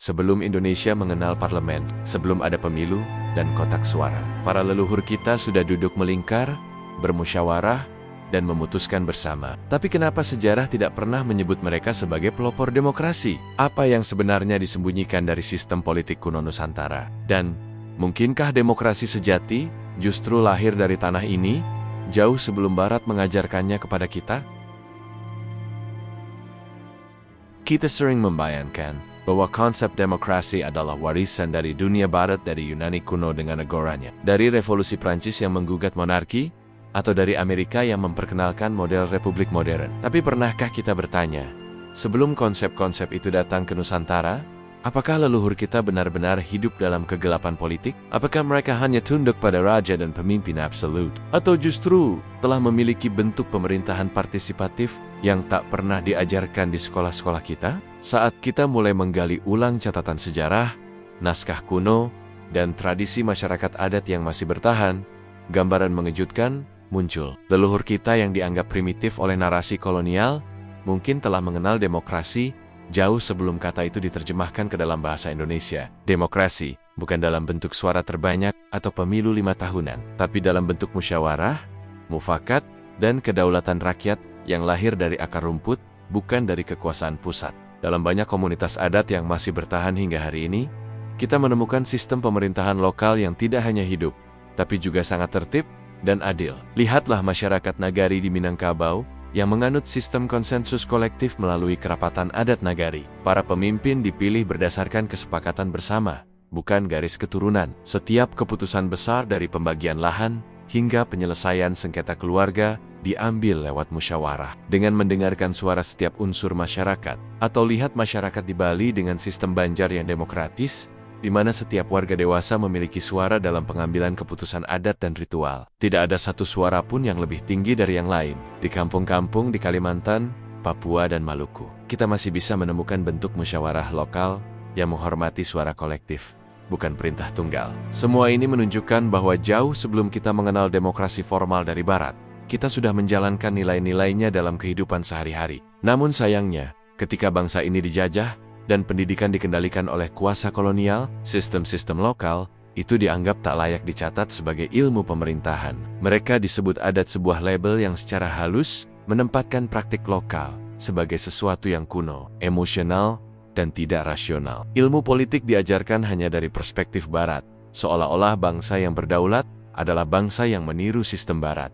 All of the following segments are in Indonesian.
sebelum Indonesia mengenal parlemen, sebelum ada pemilu dan kotak suara. Para leluhur kita sudah duduk melingkar, bermusyawarah, dan memutuskan bersama. Tapi kenapa sejarah tidak pernah menyebut mereka sebagai pelopor demokrasi? Apa yang sebenarnya disembunyikan dari sistem politik kuno Nusantara? Dan mungkinkah demokrasi sejati justru lahir dari tanah ini, jauh sebelum Barat mengajarkannya kepada kita? Kita sering membayangkan bahwa konsep demokrasi adalah warisan dari dunia Barat, dari Yunani kuno dengan negoranya, dari revolusi Prancis yang menggugat monarki, atau dari Amerika yang memperkenalkan model republik modern. Tapi pernahkah kita bertanya, sebelum konsep-konsep itu datang ke Nusantara, apakah leluhur kita benar-benar hidup dalam kegelapan politik? Apakah mereka hanya tunduk pada raja dan pemimpin absolut? Atau justru telah memiliki bentuk pemerintahan partisipatif yang tak pernah diajarkan di sekolah-sekolah kita? Saat kita mulai menggali ulang catatan sejarah, naskah kuno, dan tradisi masyarakat adat yang masih bertahan, gambaran mengejutkan muncul. Leluhur kita yang dianggap primitif oleh narasi kolonial mungkin telah mengenal demokrasi jauh sebelum kata itu diterjemahkan ke dalam bahasa Indonesia. Demokrasi bukan dalam bentuk suara terbanyak atau pemilu 5 tahunan, tapi dalam bentuk musyawarah, mufakat, dan kedaulatan rakyat yang lahir dari akar rumput, bukan dari kekuasaan pusat. Dalam banyak komunitas adat yang masih bertahan hingga hari ini, kita menemukan sistem pemerintahan lokal yang tidak hanya hidup, tapi juga sangat tertib dan adil. Lihatlah masyarakat Nagari di Minangkabau yang menganut sistem konsensus kolektif melalui kerapatan adat Nagari. Para pemimpin dipilih berdasarkan kesepakatan bersama, bukan garis keturunan. Setiap keputusan besar dari pembagian lahan hingga penyelesaian sengketa keluarga diambil lewat musyawarah. Dengan mendengarkan suara setiap unsur masyarakat, atau lihat masyarakat di Bali dengan sistem banjar yang demokratis, di mana setiap warga dewasa memiliki suara dalam pengambilan keputusan adat dan ritual. Tidak ada satu suara pun yang lebih tinggi dari yang lain. Di kampung-kampung di Kalimantan, Papua, dan Maluku, kita masih bisa menemukan bentuk musyawarah lokal yang menghormati suara kolektif, bukan perintah tunggal. Semua ini menunjukkan bahwa jauh sebelum kita mengenal demokrasi formal dari Barat, kita sudah menjalankan nilai-nilainya dalam kehidupan sehari-hari. Namun sayangnya, ketika bangsa ini dijajah dan pendidikan dikendalikan oleh kuasa kolonial, sistem-sistem lokal itu dianggap tak layak dicatat sebagai ilmu pemerintahan. Mereka disebut adat, sebuah label yang secara halus menempatkan praktik lokal sebagai sesuatu yang kuno, emosional, dan tidak rasional. Ilmu politik diajarkan hanya dari perspektif Barat, seolah-olah bangsa yang berdaulat adalah bangsa yang meniru sistem Barat.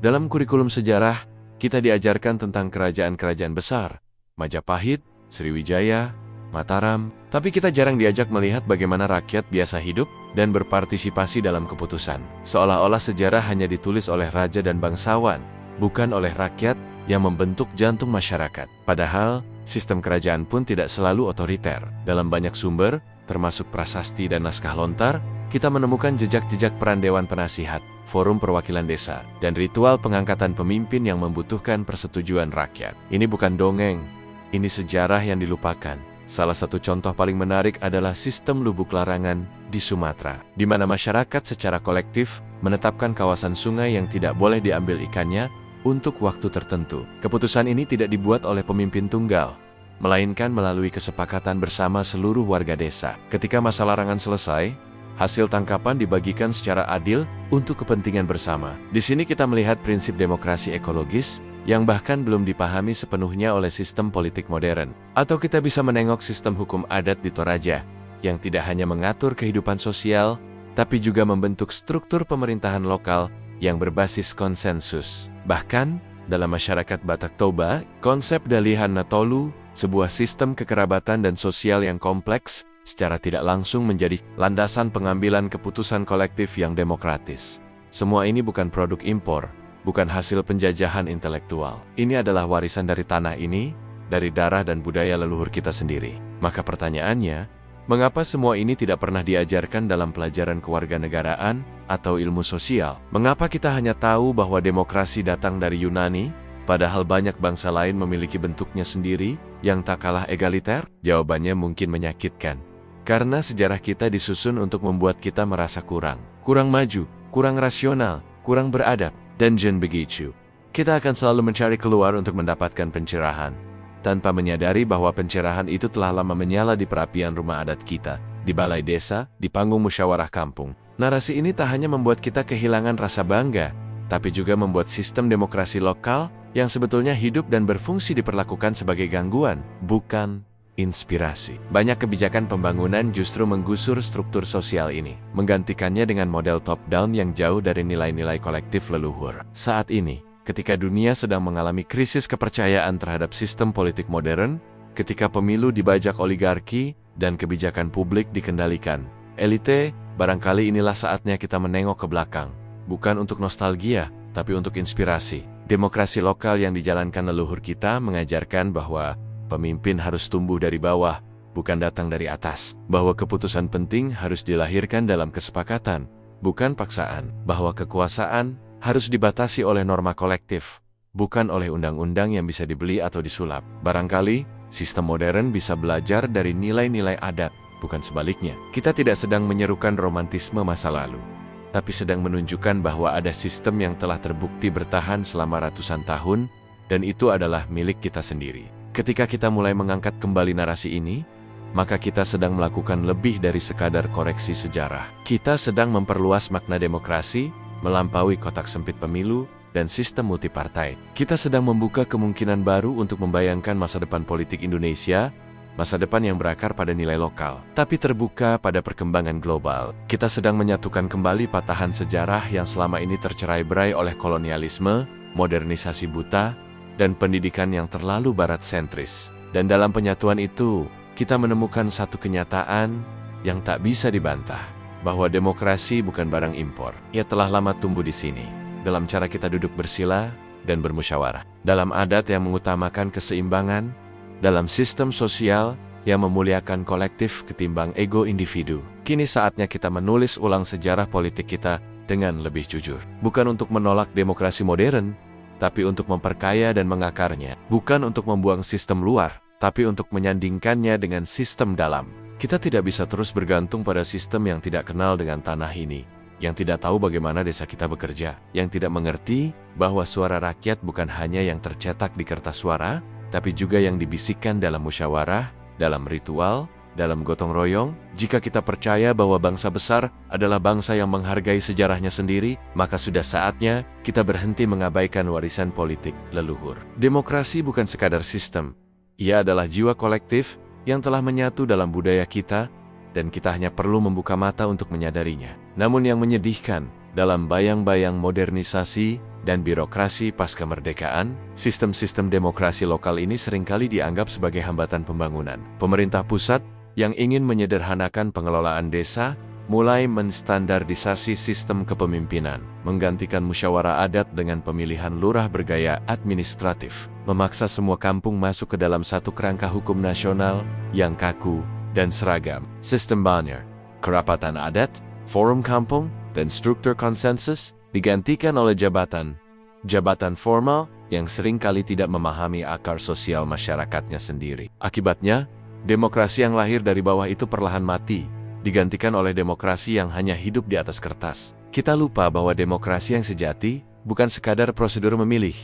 Dalam kurikulum sejarah, kita diajarkan tentang kerajaan-kerajaan besar, Majapahit, Sriwijaya, Mataram, tapi kita jarang diajak melihat bagaimana rakyat biasa hidup dan berpartisipasi dalam keputusan. Seolah-olah sejarah hanya ditulis oleh raja dan bangsawan, bukan oleh rakyat yang membentuk jantung masyarakat. Padahal, sistem kerajaan pun tidak selalu otoriter. Dalam banyak sumber, termasuk prasasti dan naskah lontar, kita menemukan jejak-jejak peran dewan penasihat, forum perwakilan desa, dan ritual pengangkatan pemimpin yang membutuhkan persetujuan rakyat. Ini bukan dongeng. Ini sejarah yang dilupakan. Salah satu contoh paling menarik adalah sistem Lubuk Larangan di Sumatera, di mana masyarakat secara kolektif menetapkan kawasan sungai yang tidak boleh diambil ikannya untuk waktu tertentu. Keputusan ini tidak dibuat oleh pemimpin tunggal, melainkan melalui kesepakatan bersama seluruh warga desa. Ketika masa larangan selesai, hasil tangkapan dibagikan secara adil untuk kepentingan bersama. Di sini kita melihat prinsip demokrasi ekologis yang bahkan belum dipahami sepenuhnya oleh sistem politik modern. Atau kita bisa menengok sistem hukum adat di Toraja, yang tidak hanya mengatur kehidupan sosial, tapi juga membentuk struktur pemerintahan lokal yang berbasis konsensus. Bahkan, dalam masyarakat Batak Toba, konsep Dalihan Natolu, sebuah sistem kekerabatan dan sosial yang kompleks, secara tidak langsung menjadi landasan pengambilan keputusan kolektif yang demokratis. Semua ini bukan produk impor, bukan hasil penjajahan intelektual. Ini adalah warisan dari tanah ini, dari darah dan budaya leluhur kita sendiri. Maka pertanyaannya, mengapa semua ini tidak pernah diajarkan dalam pelajaran kewarganegaraan atau ilmu sosial? Mengapa kita hanya tahu bahwa demokrasi datang dari Yunani, padahal banyak bangsa lain memiliki bentuknya sendiri yang tak kalah egaliter? Jawabannya mungkin menyakitkan. Karena sejarah kita disusun untuk membuat kita merasa kurang maju, kurang rasional, kurang beradab. Dan begitu, kita akan selalu mencari keluar untuk mendapatkan pencerahan. tanpa menyadari bahwa pencerahan itu telah lama menyala di perapian rumah adat kita, di balai desa, di panggung musyawarah kampung. Narasi ini tak hanya membuat kita kehilangan rasa bangga, tapi juga membuat sistem demokrasi lokal yang sebetulnya hidup dan berfungsi diperlakukan sebagai gangguan, bukan inspirasi. Banyak kebijakan pembangunan justru menggusur struktur sosial ini, menggantikannya dengan model top-down yang jauh dari nilai-nilai kolektif leluhur. Saat ini, ketika dunia sedang mengalami krisis kepercayaan terhadap sistem politik modern, ketika pemilu dibajak oligarki dan kebijakan publik dikendalikan elite, barangkali inilah saatnya kita menengok ke belakang, bukan untuk nostalgia, tapi untuk inspirasi. Demokrasi lokal yang dijalankan leluhur kita mengajarkan bahwa pemimpin harus tumbuh dari bawah, bukan datang dari atas. Bahwa keputusan penting harus dilahirkan dalam kesepakatan, bukan paksaan. Bahwa kekuasaan harus dibatasi oleh norma kolektif, bukan oleh undang-undang yang bisa dibeli atau disulap. Barangkali, sistem modern bisa belajar dari nilai-nilai adat, bukan sebaliknya. Kita tidak sedang menyerukan romantisme masa lalu, tapi sedang menunjukkan bahwa ada sistem yang telah terbukti bertahan selama ratusan tahun, dan itu adalah milik kita sendiri. Ketika kita mulai mengangkat kembali narasi ini, maka kita sedang melakukan lebih dari sekadar koreksi sejarah. Kita sedang memperluas makna demokrasi, melampaui kotak sempit pemilu, dan sistem multipartai. Kita sedang membuka kemungkinan baru untuk membayangkan masa depan politik Indonesia, masa depan yang berakar pada nilai lokal, tapi terbuka pada perkembangan global. Kita sedang menyatukan kembali patahan sejarah yang selama ini tercerai-berai oleh kolonialisme, modernisasi buta, dan pendidikan yang terlalu barat sentris. Dan dalam penyatuan itu, kita menemukan satu kenyataan yang tak bisa dibantah, bahwa demokrasi bukan barang impor. Ia telah lama tumbuh di sini, dalam cara kita duduk bersila dan bermusyawarah, dalam adat yang mengutamakan keseimbangan, dalam sistem sosial yang memuliakan kolektif ketimbang ego individu. Kini saatnya kita menulis ulang sejarah politik kita dengan lebih jujur. Bukan untuk menolak demokrasi modern, tapi untuk memperkaya dan mengakarnya. Bukan untuk membuang sistem luar, tapi untuk menyandingkannya dengan sistem dalam. Kita tidak bisa terus bergantung pada sistem yang tidak kenal dengan tanah ini, yang tidak tahu bagaimana desa kita bekerja, yang tidak mengerti bahwa suara rakyat bukan hanya yang tercetak di kertas suara, tapi juga yang dibisikkan dalam musyawarah, dalam ritual, dalam gotong royong. Jika kita percaya bahwa bangsa besar adalah bangsa yang menghargai sejarahnya sendiri, maka sudah saatnya kita berhenti mengabaikan warisan politik leluhur. Demokrasi bukan sekadar sistem. Ia adalah jiwa kolektif yang telah menyatu dalam budaya kita, dan kita hanya perlu membuka mata untuk menyadarinya. Namun yang menyedihkan, dalam bayang-bayang modernisasi dan birokrasi pasca kemerdekaan, sistem-sistem demokrasi lokal ini seringkali dianggap sebagai hambatan pembangunan. Pemerintah pusat yang ingin menyederhanakan pengelolaan desa mulai menstandardisasi sistem kepemimpinan, menggantikan musyawarah adat dengan pemilihan lurah bergaya administratif, memaksa semua kampung masuk ke dalam satu kerangka hukum nasional yang kaku dan seragam. Sistem Banjar, kerapatan adat, forum kampung, dan struktur konsensus digantikan oleh jabatan formal yang seringkali tidak memahami akar sosial masyarakatnya sendiri. Akibatnya, demokrasi yang lahir dari bawah itu perlahan mati, digantikan oleh demokrasi yang hanya hidup di atas kertas. Kita lupa bahwa demokrasi yang sejati bukan sekadar prosedur memilih,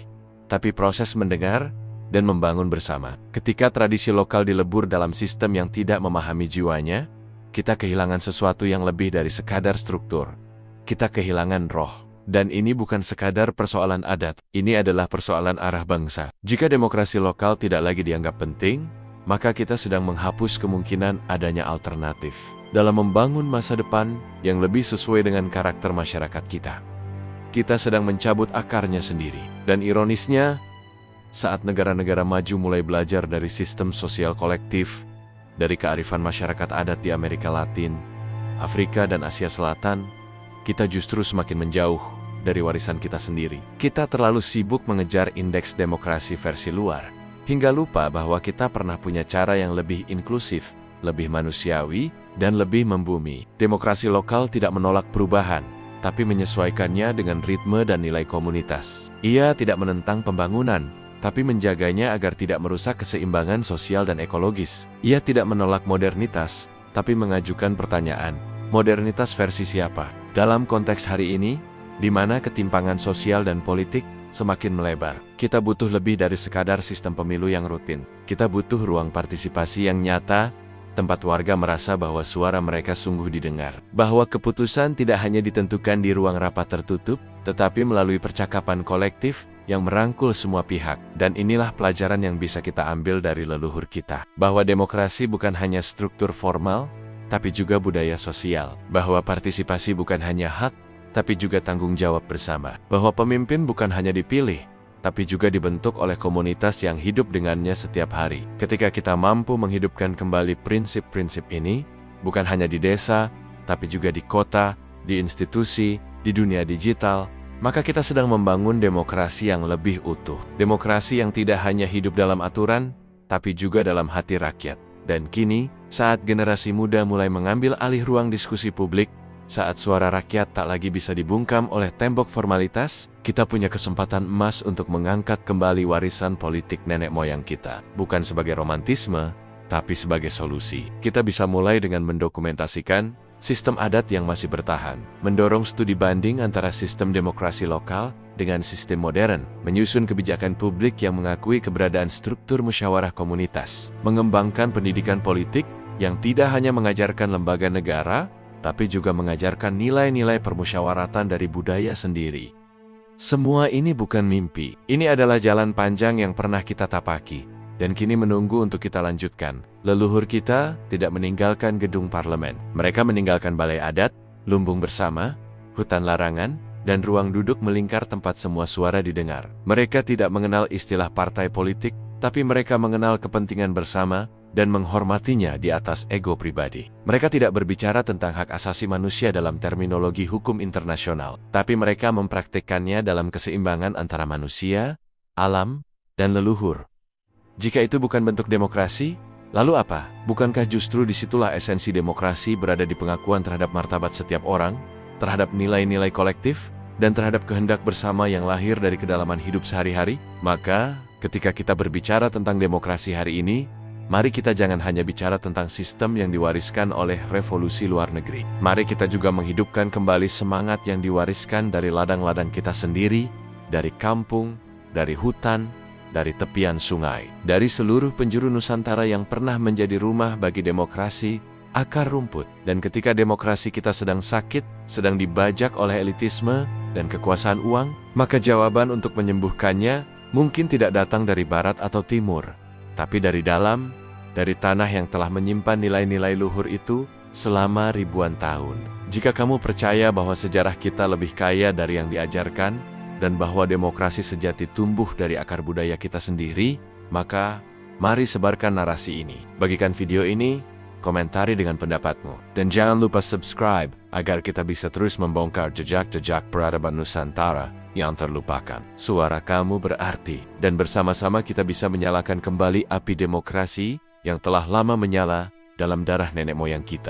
tapi proses mendengar dan membangun bersama. Ketika tradisi lokal dilebur dalam sistem yang tidak memahami jiwanya, kita kehilangan sesuatu yang lebih dari sekadar struktur. Kita kehilangan roh. Dan ini bukan sekadar persoalan adat, ini adalah persoalan arah bangsa. Jika demokrasi lokal tidak lagi dianggap penting, maka kita sedang menghapus kemungkinan adanya alternatif dalam membangun masa depan yang lebih sesuai dengan karakter masyarakat kita. Kita sedang mencabut akarnya sendiri. Dan ironisnya, saat negara-negara maju mulai belajar dari sistem sosial kolektif, dari kearifan masyarakat adat di Amerika Latin, Afrika, dan Asia Selatan, kita justru semakin menjauh dari warisan kita sendiri. Kita terlalu sibuk mengejar indeks demokrasi versi luar, hingga lupa bahwa kita pernah punya cara yang lebih inklusif, lebih manusiawi, dan lebih membumi. Demokrasi lokal tidak menolak perubahan, tapi menyesuaikannya dengan ritme dan nilai komunitas. Ia tidak menentang pembangunan, tapi menjaganya agar tidak merusak keseimbangan sosial dan ekologis. Ia tidak menolak modernitas, tapi mengajukan pertanyaan, modernitas versi siapa? Dalam konteks hari ini, di mana ketimpangan sosial dan politik semakin melebar. Kita butuh lebih dari sekadar sistem pemilu yang rutin. Kita butuh ruang partisipasi yang nyata, tempat warga merasa bahwa suara mereka sungguh didengar. Bahwa keputusan tidak hanya ditentukan di ruang rapat tertutup, tetapi melalui percakapan kolektif yang merangkul semua pihak. Dan inilah pelajaran yang bisa kita ambil dari leluhur kita. Bahwa demokrasi bukan hanya struktur formal, tapi juga budaya sosial. Bahwa partisipasi bukan hanya hak, tapi juga tanggung jawab bersama. Bahwa pemimpin bukan hanya dipilih, tapi juga dibentuk oleh komunitas yang hidup dengannya setiap hari. Ketika kita mampu menghidupkan kembali prinsip-prinsip ini, bukan hanya di desa, tapi juga di kota, di institusi, di dunia digital, maka kita sedang membangun demokrasi yang lebih utuh. Demokrasi yang tidak hanya hidup dalam aturan, tapi juga dalam hati rakyat. Dan kini, saat generasi muda mulai mengambil alih ruang diskusi publik, saat suara rakyat tak lagi bisa dibungkam oleh tembok formalitas, kita punya kesempatan emas untuk mengangkat kembali warisan politik nenek moyang kita. Bukan sebagai romantisme, tapi sebagai solusi. Kita bisa mulai dengan mendokumentasikan sistem adat yang masih bertahan, mendorong studi banding antara sistem demokrasi lokal dengan sistem modern, menyusun kebijakan publik yang mengakui keberadaan struktur musyawarah komunitas, mengembangkan pendidikan politik yang tidak hanya mengajarkan lembaga negara, tapi juga mengajarkan nilai-nilai permusyawaratan dari budaya sendiri. Semua ini bukan mimpi. Ini adalah jalan panjang yang pernah kita tapaki, dan kini menunggu untuk kita lanjutkan. Leluhur kita tidak meninggalkan gedung parlemen. Mereka meninggalkan balai adat, lumbung bersama, hutan larangan, dan ruang duduk melingkar tempat semua suara didengar. Mereka tidak mengenal istilah partai politik, tapi mereka mengenal kepentingan bersama dan menghormatinya di atas ego pribadi. Mereka tidak berbicara tentang hak asasi manusia dalam terminologi hukum internasional, tapi mereka mempraktikkannya dalam keseimbangan antara manusia, alam, dan leluhur. Jika itu bukan bentuk demokrasi, lalu apa? Bukankah justru disitulah esensi demokrasi berada di pengakuan terhadap martabat setiap orang, terhadap nilai-nilai kolektif, dan terhadap kehendak bersama yang lahir dari kedalaman hidup sehari-hari? Maka, ketika kita berbicara tentang demokrasi hari ini, mari kita jangan hanya bicara tentang sistem yang diwariskan oleh revolusi luar negeri. Mari kita juga menghidupkan kembali semangat yang diwariskan dari ladang-ladang kita sendiri, dari kampung, dari hutan, dari tepian sungai, dari seluruh penjuru Nusantara yang pernah menjadi rumah bagi demokrasi, akar rumput. Dan ketika demokrasi kita sedang sakit, sedang dibajak oleh elitisme dan kekuasaan uang, maka jawaban untuk menyembuhkannya mungkin tidak datang dari barat atau timur, tapi dari dalam, dari tanah yang telah menyimpan nilai-nilai luhur itu selama ribuan tahun. Jika kamu percaya bahwa sejarah kita lebih kaya dari yang diajarkan, dan bahwa demokrasi sejati tumbuh dari akar budaya kita sendiri, maka mari sebarkan narasi ini. Bagikan video ini, komentari dengan pendapatmu. Dan jangan lupa subscribe, agar kita bisa terus membongkar jejak-jejak peradaban Nusantara yang terlupakan. Suara kamu berarti, dan bersama-sama kita bisa menyalakan kembali api demokrasi yang telah lama menyala dalam darah nenek moyang kita.